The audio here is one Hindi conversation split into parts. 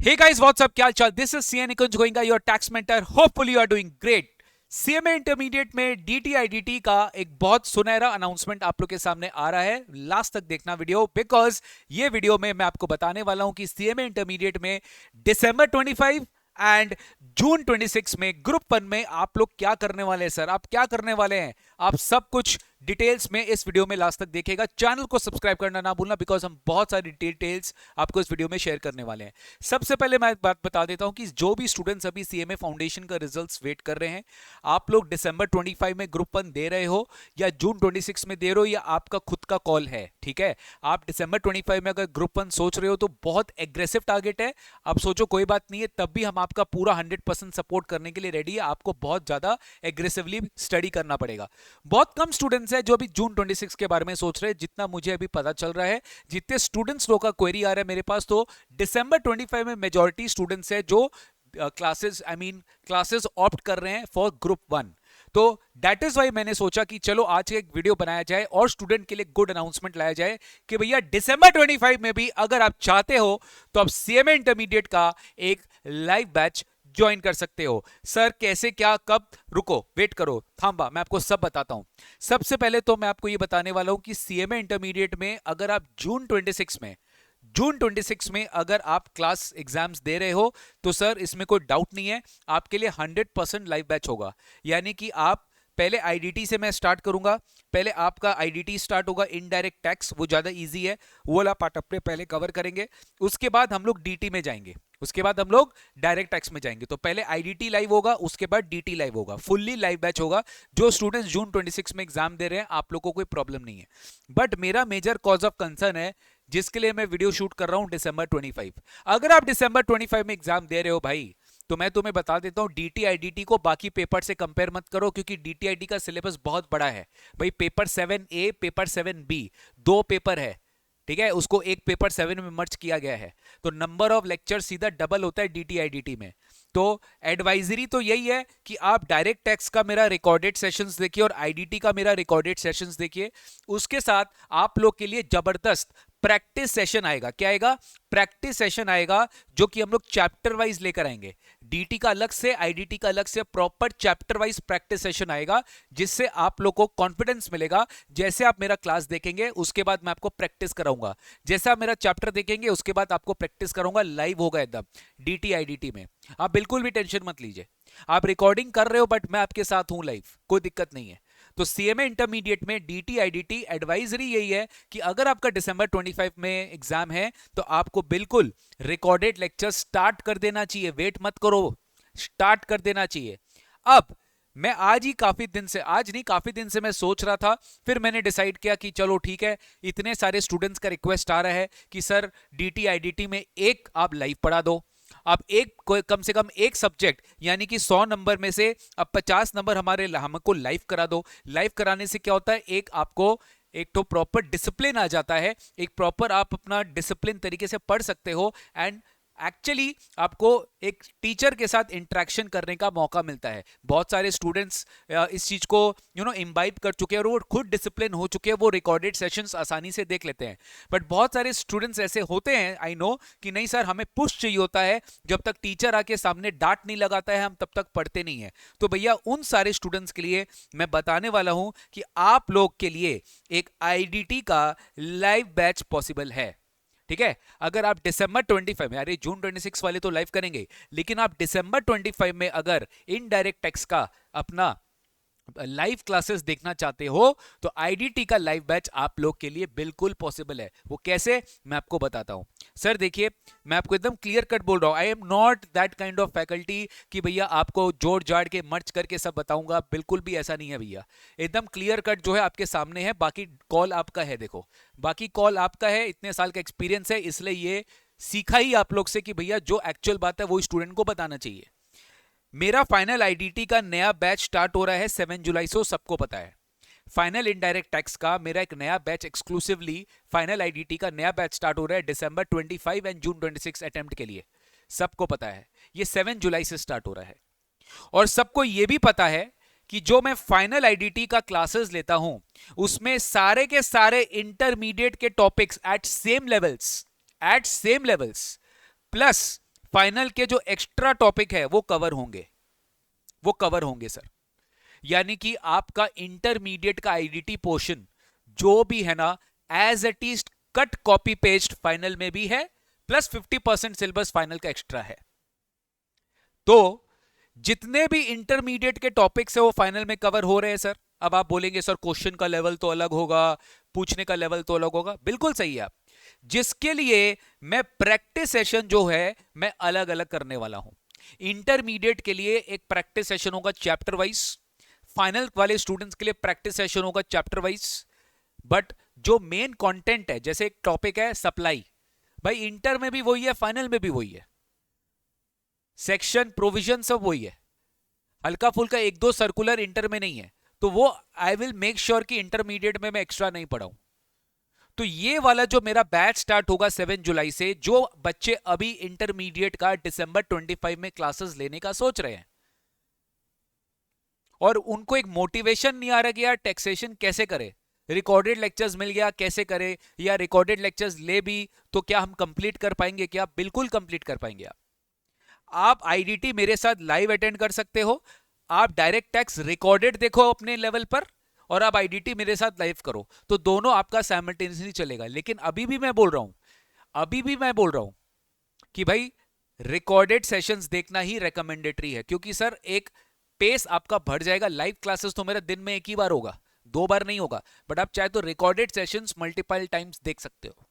Hey guys, what's up? क्या हाल चाल? This is CA Nikunj Goenka, your tax mentor. Hopefully you are doing great. CMA intermediate में डीटीआईडीटी का एक बहुत सुनहरा अनाउंसमेंट आप लोग के सामने आ रहा है. लास्ट तक देखना वीडियो, बिकॉज ये वीडियो में मैं आपको बताने वाला हूं कि सीएमए इंटरमीडिएट में दिसंबर 25 एंड जून 26 में ग्रुप 1 में आप लोग क्या करने वाले हैं. सर आप क्या करने वाले हैं, आप सब कुछ डिटेल्स में इस वीडियो में लास्ट तक देखेगा. चैनल को सब्सक्राइब करना ना भूलना, बिकॉज हम बहुत सारी डिटेल्स आपको इस वीडियो में शेयर करने वाले हैं. सबसे पहले मैं बात बता देता हूं कि जो भी स्टूडेंट्स अभी सीएमए फाउंडेशन का रिजल्ट्स वेट कर रहे हैं, आप लोग दिसंबर 25 में ग्रुप 1 दे रहे हो या जून 26 में दे रहे हो, या आपका खुद का कॉल है. ठीक है, आप दिसंबर 25 में अगर ग्रुप 1 सोच रहे हो तो बहुत एग्रेसिव टारगेट है. आप सोचो कोई बात नहीं है, तब भी हम आपका पूरा 100% सपोर्ट करने के लिए रेडी है. आपको बहुत ज्यादा एग्रेसिवली स्टडी करना पड़ेगा. बहुत कम स्टूडेंट्स है जो अभी जून 26 के बारे में सोच रहे हैं. जितना मुझे अभी पता चल रहा है, जितने स्टूडेंट्स लोग का क्वेरी आ रहा है मेरे पास, तो दिसंबर 25 में मेजॉरिटी स्टूडेंट्स है जो क्लासेस ऑप्ट कर रहे हैं फॉर ग्रुप 1. तो दैट इज वाई मैंने सोचा कि चलो आज एक वीडियो बनाया जाए और स्टूडेंट के लिए गुड अनाउंसमेंट लाया जाए कि भैया दिसंबर 25 में भी अगर आप चाहते हो तो आप सीएमए इंटरमीडिएट का एक लाइव बैच ज्वाइन कर सकते हो. सर कैसे, क्या, कब? रुको, वेट करो, थांबा, मैं आपको सब बताता हूं. सबसे पहले तो मैं आपको ये बताने वाला हूं कि सीएमए इंटरमीडिएट में अगर आप जून 26 में अगर आप क्लास एग्जाम्स दे रहे हो तो सर इसमें कोई डाउट नहीं है, आपके लिए 100% लाइव बैच होगा. यानी कि आप पहले आईडीटी से मैं स्टार्ट करूंगा. पहले आपका आईडीटी स्टार्ट होगा, इनडायरेक्ट टैक्स, वो ज्यादा इजी है, वो वाला पार्ट अपने पहले कवर करेंगे. उसके बाद हम लोग डीटी में जाएंगे, उसके बाद हम लोग डायरेक्ट टैक्स में जाएंगे. तो पहले आईडीटी लाइव होगा, उसके बाद डीटी लाइव होगा, फुल्ली लाइव बैच होगा. जो स्टूडेंट्स जून 26 में एग्जाम दे रहे हैं, आप लोगों को कोई प्रॉब्लम नहीं है. बट मेरा मेजर कॉज ऑफ कंसर्न है, जिसके लिए मैं वीडियो शूट कर रहा हूं दिसंबर 25. अगर आप दिसंबर 25 में एग्जाम दे रहे हो भाई, तो मैं तुम्हें बता देता हूं, डीटीआईडीटी को बाकी पेपर से कंपेयर मत करो, क्योंकि डीटीआईडी का सिलेबस बहुत बड़ा है भाई. पेपर 7A, पेपर 7B, दो पेपर है. ठीक है, उसको एक पेपर 7 में मर्ज किया गया है. तो नंबर ऑफ लेक्चर सीधा डबल होता है डीटीआईडीटी में. तो एडवाइजरी तो यही है कि आप डायरेक्ट टैक्स का मेरा रिकॉर्डेड सेशंस देखिए और आईडीटी का मेरा रिकॉर्डेड सेशंस देखिए. उसके साथ आप लोग के लिए जबरदस्त प्रैक्टिस सेशन आएगा. क्या आएगा? प्रैक्टिस सेशन आएगा, जो कि हम लोग चैप्टर वाइज लेकर आएंगे. डीटी का अलग से, आईडीटी का अलग से, proper chapter wise practice session आएगा, जिससे आप लोग को कॉन्फिडेंस मिलेगा. जैसे आप मेरा क्लास देखेंगे उसके बाद मैं आपको प्रैक्टिस कराऊंगा, जैसे आप मेरा चैप्टर देखेंगे उसके बाद आपको प्रैक्टिस कराऊंगा. लाइव होगा एकदम डीटी आईडीटी में. आप बिल्कुल भी टेंशन मत लीजिए. आप रिकॉर्डिंग कर रहे हो बट मैं आपके साथ हूं लाइव, कोई दिक्कत नहीं है. तो सीएमए इंटरमीडिएट में डीटी आईडीटी एडवाइजरी यही है कि अगर आपका दिसंबर 25 में एग्जाम है तो आपको बिल्कुल रिकॉर्डेड लेक्चर स्टार्ट कर देना चाहिए. वेट मत करो, स्टार्ट कर देना चाहिए. अब मैं आज ही काफी दिन से, आज नहीं काफी दिन से मैं सोच रहा था, फिर मैंने डिसाइड किया कि चलो ठीक है, इतने सारे स्टूडेंट्स का रिक्वेस्ट आ रहा है कि सर डीटी आईडीटी में एक आप लाइव पढ़ा दो. आप एक, कम से कम एक सब्जेक्ट, यानी कि 100 नंबर में से अब 50 नंबर हमारे हमको लाइव करा दो. लाइव कराने से क्या होता है, एक आपको एक तो प्रॉपर डिसिप्लिन आ जाता है, एक प्रॉपर आप अपना डिसिप्लिन तरीके से पढ़ सकते हो. एंड एक्चुअली आपको एक टीचर के साथ इंटरेक्शन करने का मौका मिलता है. बहुत सारे स्टूडेंट्स इस चीज को इम्बाइब कर चुके हैं और वो खुद डिसिप्लिन हो चुके हैं, वो रिकॉर्डेड सेशंस आसानी से देख लेते हैं. बट बहुत सारे स्टूडेंट्स ऐसे होते हैं, आई नो, कि नहीं सर हमें पुश चाहिए होता है, जब तक टीचर आके सामने डांट नहीं लगाता है हम तब तक पढ़ते नहीं है. तो भैया उन सारे स्टूडेंट्स के लिए मैं बताने वाला हूं कि आप लोग के लिए एक आईडीटी का लाइव बैच पॉसिबल है. ठीक है, अगर आप दिसंबर 25 में, अरे जून 26 वाले तो लाइव करेंगे, लेकिन आप दिसंबर 25 में अगर इनडायरेक्ट टैक्स का अपना लाइव क्लासेस देखना चाहते हो तो आईडीटी का लाइव बैच आप लोग के लिए बिल्कुल पॉसिबल है. वो कैसे, मैं आपको बताता हूं. सर देखिए, मैं आपको एकदम क्लियर कट बोल रहा हूं, I am not that kind of faculty कि भैया आपको जोड़ जाड़ के मर्च करके सब बताऊंगा. बिल्कुल भी ऐसा नहीं है भैया, एकदम क्लियर कट जो है आपके सामने है. बाकी कॉल आपका है, देखो बाकी कॉल आपका है, इतने साल का एक्सपीरियंस है, इसलिए ये सीखा ही आप लोग से कि भैया जो एक्चुअल बात है वो स्टूडेंट को बताना चाहिए. मेरा फाइनल आईडीटी का नया बैच स्टार्ट हो रहा है 7 जुलाई से, सबको पता है. फाइनल इनडायरेक्ट टैक्स का मेरा एक नया बैच एक्सक्लूसिवली, फाइनल आईडीटी का नया बैच स्टार्ट हो रहा है दिसंबर 25 एंड जून 26 अटेम्प्ट के लिए. सबको पता है ये 7 जुलाई से स्टार्ट हो रहा है. और सबको ये भी पता है कि जो मैं फाइनल आईडीटी का क्लासेस लेता हूं उसमें सारे के सारे इंटरमीडिएट के topics eight same levels plus final के जो एक्स्ट्रा टॉपिक है वो कवर होंगे, वो कवर होंगे सर। यानी कि आपका इंटरमीडिएट का आईडीटी पोर्शन जो भी है ना, as it is cut copy paste final में भी है, प्लस 50% सिलेबस फाइनल का एक्स्ट्रा है। तो जितने भी इंटरमीडिएट के टॉपिक्स है वो फाइनल में कवर हो रहे हैं सर। अब आप बोलेंगे सर क्वेश्चन का लेवल तो अलग होगा, पूछने का लेवल तो अलग होगा, बिल्कुल सही है आप, जिसके लिए मैं प्रैक्टिस सेशन जो है मैं अलग अलग करने वाला हूं। इंटरमीडिएट के लिए एक प्रैक्टिस सेशन होगा चैप्टर वाइज, फाइनल वाले स्टूडेंट्स के लिए प्रैक्टिस सेशन होगा चैप्टर वाइज। बट जो मेन कंटेंट है, जैसे एक टॉपिक है सप्लाई, भाई इंटर में भी वही है, फाइनल में भी वही है, सेक्शन प्रोविजन सब वही है, हल्का फुल्का एक दो सर्कुलर इंटर में नहीं है, तो वो आई विल मेक श्योर कि इंटरमीडिएट में मैं एक्स्ट्रा नहीं पढ़ाऊं। तो ये वाला जो मेरा बैच स्टार्ट होगा 7 जुलाई से, जो बच्चे अभी इंटरमीडिएट का दिसंबर 25 में क्लासेस लेने का सोच रहे हैं और उनको एक मोटिवेशन नहीं आ रहा कि यार टैक्सेशन कैसे करे, रिकॉर्डेड लेक्चर्स मिल गया कैसे करे, या रिकॉर्डेड लेक्चर्स ले भी तो क्या हम कंप्लीट कर पाएंगे, क्या बिल्कुल कंप्लीट कर पाएंगे आप आईडीटी मेरे साथ लाइव अटेंड कर सकते हो, आप डायरेक्ट टैक्स रिकॉर्डेड देखो अपने लेवल पर, और आप आईडीटी मेरे साथ लाइव करो, तो दोनों आपका साइमल्टेनियसली चलेगा। लेकिन अभी भी मैं बोल रहा हूं कि भाई रिकॉर्डेड सेशंस देखना ही रिकमेंडेटरी है, क्योंकि सर एक पेस आपका बढ़ जाएगा। लाइव क्लासेस तो मेरा दिन में एक ही बार होगा, 2 बार नहीं होगा, बट आप चाहे तो रिकॉर्डेड सेशंस मल्टीपल टाइम्स देख सकते हो।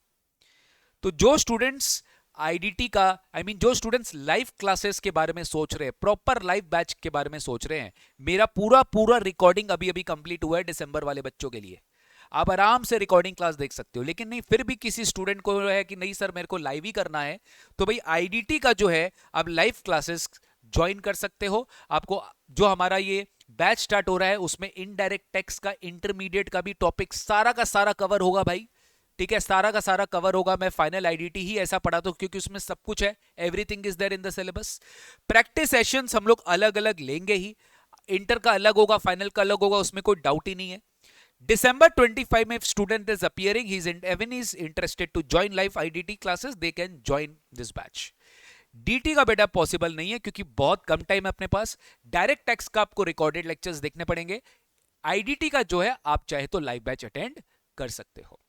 तो जो स्टूडेंट्स आईडीटी का जो स्टूडेंट्स लाइव क्लासेस के बारे में सोच रहे हैं, प्रॉपर लाइव बैच के बारे में सोच रहे हैं, मेरा पूरा रिकॉर्डिंग अभी अभी कंप्लीट हुआ है दिसंबर वाले बच्चों के लिए, आप आराम से रिकॉर्डिंग क्लास देख सकते हो। लेकिन नहीं, फिर भी किसी स्टूडेंट को है कि नहीं सर मेरे को लाइव ही करना है, तो भाई आईडीटी का जो है आप लाइव क्लासेस ज्वाइन कर सकते हो। आपको जो हमारा ये बैच स्टार्ट हो रहा है उसमें इनडायरेक्ट टैक्स का इंटरमीडिएट का भी टॉपिक सारा का सारा कवर होगा भाई, ठीक है, सारा का सारा कवर होगा। मैं फाइनल आईडीटी ही ऐसा पढ़ाता हूं क्योंकि उसमें सब कुछ है, everything is there in the syllabus. Practice sessions हम लोग अलग अलग लेंगे ही, इंटर का अलग होगा, फाइनल का अलग होगा, उसमें कोई डाउट ही नहीं है। December 25 में if student is appearing, even is interested to join live IDT classes, they can join this batch. DT का बेटा पॉसिबल नहीं है क्योंकि बहुत कम टाइम है अपने पास, डायरेक्ट टैक्स का आपको रिकॉर्डेड लेक्चर्स देखने पड़ेंगे। आईडीटी का जो है आप चाहे तो लाइव बैच अटेंड कर सकते हो,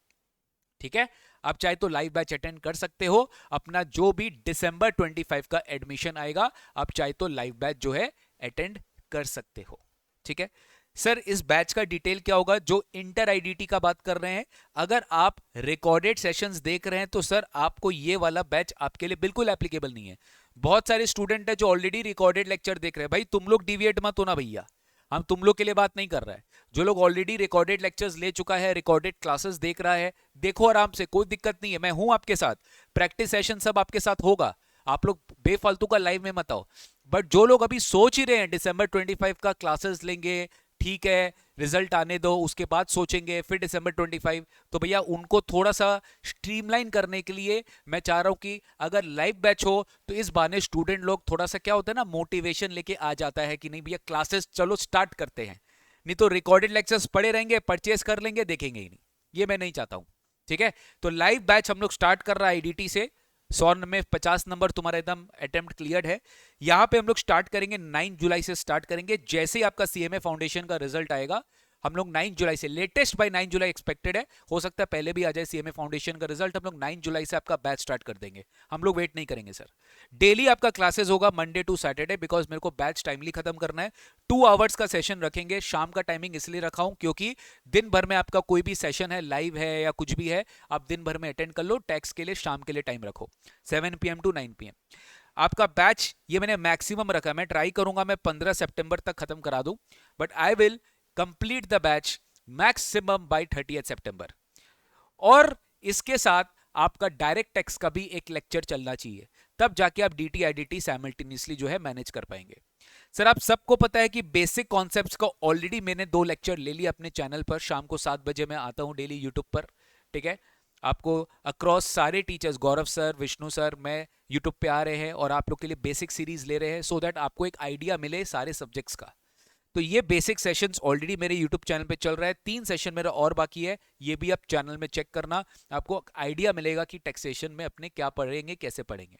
ठीक है, आप चाहे तो लाइव बैच अटेंड कर सकते हो। अपना जो भी December 25 का एडमिशन आएगा, आप चाहे तो लाइव बैच जो है अटेंड कर सकते हो, ठीक है। सर इस बैच का डिटेल क्या होगा, जो इंटर आईडीटी का बात कर रहे हैं, अगर आप रिकॉर्डेड सेशंस देख रहे हैं तो सर आपको ये वाला बैच आपके लिए बिल्कुल एप्लीकेबल नहीं है। बहुत सारे स्टूडेंट है जो ऑलरेडी रिकॉर्डेड लेक्चर देख रहे हैं, भाई तुम लोग डिविएट मत होना भैया, हम तुम लोग के लिए बात नहीं कर रहा है। जो लोग ऑलरेडी रिकॉर्डेड लेक्चर्स ले चुका है, रिकॉर्डेड क्लासेस देख रहा है, देखो आराम से, कोई दिक्कत नहीं है, मैं हूं आपके साथ, प्रैक्टिस सेशन सब आपके साथ होगा, आप लोग बेफालतू का लाइव में मत आओ। बट जो लोग अभी सोच ही रहे हैं December 25 का क्लासेस लेंगे, ठीक है, रिजल्ट आने दो उसके बाद सोचेंगे, फिर December 25, तो भैया उनको थोड़ा सा स्ट्रीमलाइन करने के लिए मैं चाह रहा हूं कि अगर लाइव बैच हो तो इस बहाने स्टूडेंट लोग थोड़ा सा क्या होता है ना, मोटिवेशन लेके आ जाता है कि नहीं भैया क्लासेस चलो स्टार्ट करते हैं, नहीं तो रिकॉर्डेड लेक्चर्स पड़े रहेंगे, परचेस कर लेंगे, देखेंगे ही नहीं, ये मैं नहीं चाहता हूं, ठीक है। तो लाइव बैच हम लोग स्टार्ट कर रहा है आईडीटी से, 100 में 50 नंबर तुम्हारा एकदम अटेम्प्ट क्लियर है। यहां पे हम लोग स्टार्ट करेंगे 9 जुलाई से स्टार्ट करेंगे, जैसे ही आपका सीएमए फाउंडेशन का रिजल्ट आएगा हम लोग 9 जुलाई से, लेटेस्ट बाय 9 जुलाई एक्सपेक्टेड है, हो सकता है पहले भी आ जाए सीएमए फाउंडेशन का रिजल्ट, हम लोग 9 जुलाई से आपका बैच स्टार्ट कर देंगे, हम लोग वेट नहीं करेंगे सर। डेली आपका क्लासेस होगा मंडे टू सैटरडे, बिकॉज मेरे को बैच टाइमली खत्म करना है। 2 आवर्स का सेशन रखेंगे, शाम का टाइमिंग इसलिए रखा हूं क्योंकि दिन भर में आपका कोई भी सेशन है, लाइव है या कुछ भी है, आप दिन भर में अटेंड कर लो, टैक्स के लिए शाम के लिए टाइम रखो 7 PM to 9 PM। आपका बैच ये मैंने मैक्सिमम रखा, मैं ट्राई करूंगा मैं 15 सितंबर तक खत्म करा दूं, but I will complete the batch maximum bye 30 सितंबर। और इसके साथ आपका डायरेक्ट टैक्स का भी एक लेक्चर चलना चाहिए, तब जाके आप डीटी आईडीटी साइमल्टेनियसली जो है मैनेज कर पाएंगे। सर आप सबको पता है कि बेसिक कॉन्सेप्ट्स का ऑलरेडी मैंने 2 लेक्चर ले लिया अपने चैनल पर, शाम को 7 बजे मैं आता हूं डेली यूट्यूब पर, ठीक है। आपको अक्रॉस सारे टीचर्स, गौरव सर, विष्णु सर, मैं यूट्यूब पे आ रहे हैं और आप लोग के लिए बेसिक सीरीज ले रहे हैं, सो दैट आपको एक आइडिया मिले सारे सब्जेक्ट्स का। तो ये बेसिक सेशंस ऑलरेडी मेरे यूट्यूब चैनल पे चल रहा है, 3 सेशन मेरा और बाकी है, ये भी आप चैनल में चेक करना, आपको आइडिया मिलेगा कि टैक्सेशन में अपने क्या पढ़ेंगे, कैसे पढ़ेंगे।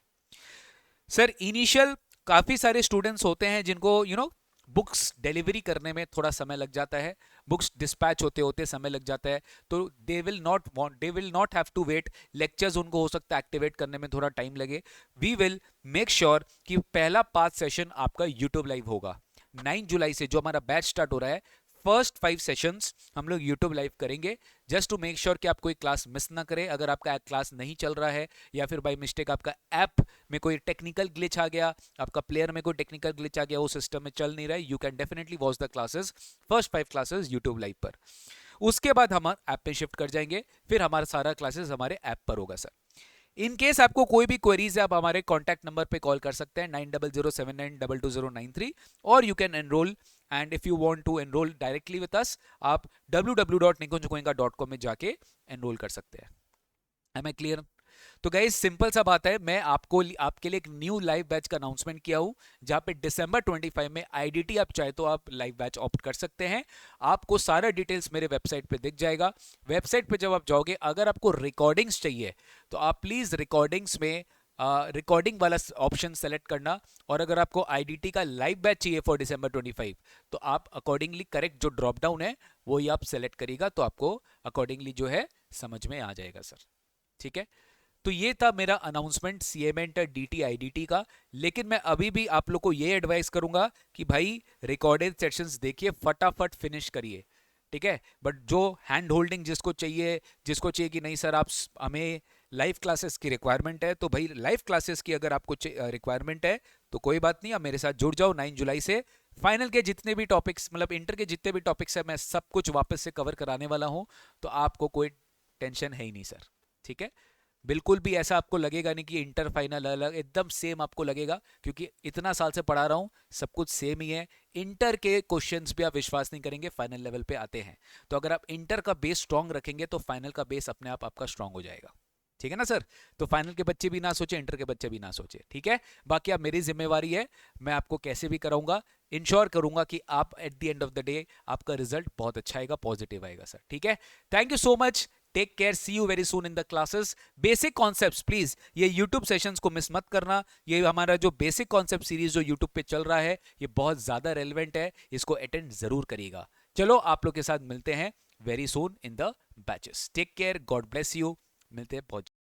सर इनिशियल काफ़ी सारे स्टूडेंट्स होते हैं जिनको बुक्स डिलीवरी करने में थोड़ा समय लग जाता है, बुक्स डिस्पैच होते होते समय लग जाता है, तो they will not have to wait lectures, उनको हो सकता है एक्टिवेट करने में थोड़ा टाइम लगे। वी विल मेक श्योर कि पहला 5 सेशन आपका यूट्यूब लाइव होगा। 9 जुलाई से जो हमारा बैच स्टार्ट हो रहा है, फर्स्ट 5 सेशंस हम लोग यूट्यूब लाइव करेंगे, जस्ट टू मेक श्योर कि आप कोई क्लास मिस ना करें। अगर आपका क्लास नहीं चल रहा है या फिर बाय मिस्टेक आपका ऐप में कोई टेक्निकल ग्लिच आ गया, आपका प्लेयर में कोई टेक्निकल ग्लिच आ गया, वो सिस्टम में चल नहीं रहा है, you can definitely watch the classes, first 5 classes YouTube live पर। उसके बाद हम ऐप पे शिफ्ट कर जाएंगे, फिर हमारा सारा क्लासेस हमारे ऐप पर होगा सर। इन केस आपको कोई भी क्वेरीज है, आप हमारे कॉन्टैक्ट नंबर पे कॉल कर सकते हैं 9007922093, और you can enrol, and if you want to enrol directly with us, आप www.nikunjgoenka.com में जाके एनरोल कर सकते हैं। Am I clear? तो गाइस सिंपल सा बात है, मैं आपके लिए एक न्यू लाइव बैच का अनाउंसमेंट किया हूं, जहां पे दिसंबर 25 में आईडीटी आप चाहे तो आप लाइव बैच ऑप्ट कर सकते हैं। आपको सारा डिटेल्स मेरे वेबसाइट पे दिख जाएगा। वेबसाइट पे जब आप जाओगे, अगर आपको रिकॉर्डिंग्स चाहिए तो आप प्लीज रिकॉर्डिंग्स में रिकॉर्डिंग वाला ऑप्शन सेलेक्ट करना, और अगर आपको आईडीटी का लाइव बैच चाहिए फॉर दिसंबर 25, तो आप अकॉर्डिंगली करेक्ट जो ड्रॉप डाउन है वो ही आप सेलेक्ट करिएगा, तो आपको अकॉर्डिंगली जो है समझ में आ जाएगा सर। ठीक है, तो ये था मेरा अनाउंसमेंट सीएमएंट डीटी आईडीटी का। लेकिन मैं अभी भी आप लोग को ये एडवाइस करूंगा कि भाई रिकॉर्डेड सेशंस देखिए, फटाफट फिनिश करिए। ठीक है, बट जो हैंड होल्डिंग जिसको चाहिए कि नहीं सर आप हमें लाइव क्लासेस की रिक्वायरमेंट है, तो भाई लाइव क्लासेस की अगर आपको रिक्वायरमेंट है तो कोई बात नहीं, आप मेरे साथ जुड़ जाओ। 9 जुलाई से फाइनल के जितने भी टॉपिक्स, मतलब इंटर के जितने भी टॉपिक्स है, मैं सब कुछ वापस से कवर कराने वाला हूं, तो आपको कोई टेंशन है ही नहीं सर। ठीक है, बिल्कुल भी ऐसा आपको लगेगा नहीं कि इंटर फाइनल अलग, एकदम सेम आपको लगेगा, क्योंकि इतना साल से पढ़ा रहा हूं, सब कुछ सेम ही है। इंटर के क्वेश्चंस भी आप विश्वास नहीं करेंगे फाइनल लेवल पे आते हैं, तो अगर आप इंटर का बेस स्ट्रांग रखेंगे तो फाइनल का बेस अपने आप आपका स्ट्रांग हो जाएगा। ठीक है ना सर? तो फाइनल के बच्चे भी ना सोचे, इंटर के बच्चे भी ना सोचे। ठीक है, बाकी आप मेरी जिम्मेवारी है, मैं आपको कैसे भी कराऊंगा, इंश्योर करूंगा कि आप at the end of the day आपका रिजल्ट बहुत अच्छा आएगा, पॉजिटिव आएगा सर। ठीक है, thank you so much, take care, see you very soon in the classes. Basic concepts please ये यूट्यूब सेशंस को मिस मत करना, ये हमारा जो बेसिक कॉन्सेप्ट सीरीज जो यूट्यूब पे चल रहा है ये बहुत ज्यादा रेलिवेंट है, इसको अटेंड जरूर करिएगा। चलो आप लोग के साथ मिलते हैं very soon in the batches. Take care, God bless you, मिलते हैं बहुत